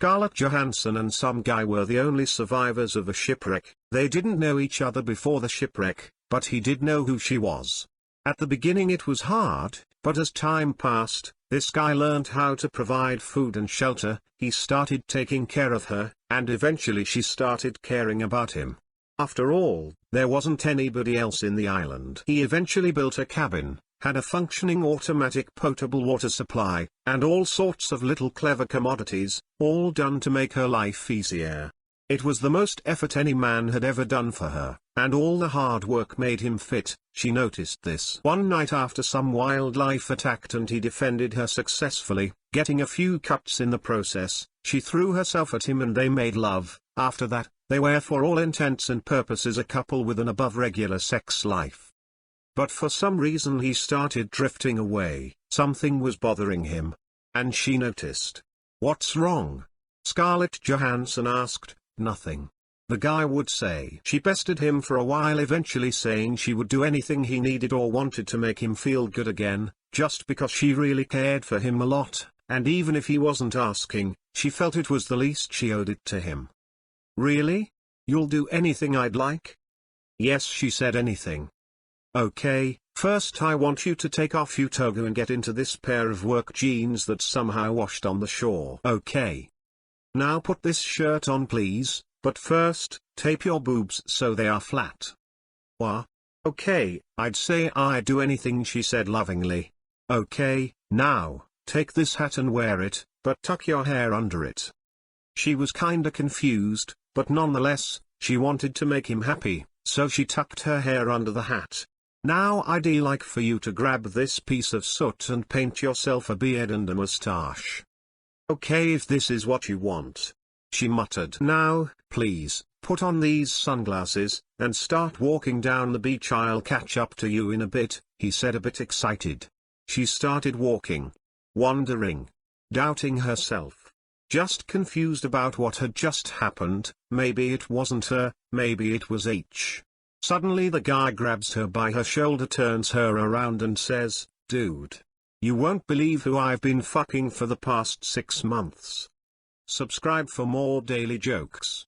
Scarlett Johansson and some guy were the only survivors of a shipwreck. They didn't know each other before the shipwreck, but he did know who she was. At the beginning it was hard, but as time passed, this guy learned how to provide food and shelter. He started taking care of her, and eventually she started caring about him. After all, there wasn't anybody else in the island. He eventually built a cabin, had a functioning automatic potable water supply, and all sorts of little clever commodities, all done to make her life easier. It was the most effort any man had ever done for her, and all the hard work made him fit. She noticed this one night after some wildlife attacked and he defended her successfully, getting a few cuts in the process. She threw herself at him and they made love. After that, they were for all intents and purposes a couple with an above regular sex life. But for some reason he started drifting away. Something was bothering him. And she noticed. "What's wrong?" Scarlett Johansson asked. "Nothing." The guy would say. She pestered him for a while, eventually saying she would do anything he needed or wanted to make him feel good again, just because she really cared for him a lot, and even if he wasn't asking, she felt it was the least she owed it to him. "Really? You'll do anything I'd like?" "Yes," she said, "anything." "Okay, first I want you to take off your toga and get into this pair of work jeans that somehow washed on the shore." "Okay. Now put this shirt on please, but first, tape your boobs so they are flat." "What?" "Okay, I'd say I'd do anything," she said lovingly. "Okay, now, take this hat and wear it, but tuck your hair under it." She was kinda confused, but nonetheless, she wanted to make him happy, so she tucked her hair under the hat. "Now I'd like for you to grab this piece of soot and paint yourself a beard and a mustache." "Okay, if this is what you want," she muttered. "Now, please, put on these sunglasses, and start walking down the beach. I'll catch up to you in a bit," he said, a bit excited. She started walking. Wondering. Doubting herself. Just confused about what had just happened. Maybe it wasn't her, maybe it was H. Suddenly the guy grabs her by her shoulder, turns her around and says, "Dude. You won't believe who I've been fucking for the past 6 months." Subscribe for more daily jokes.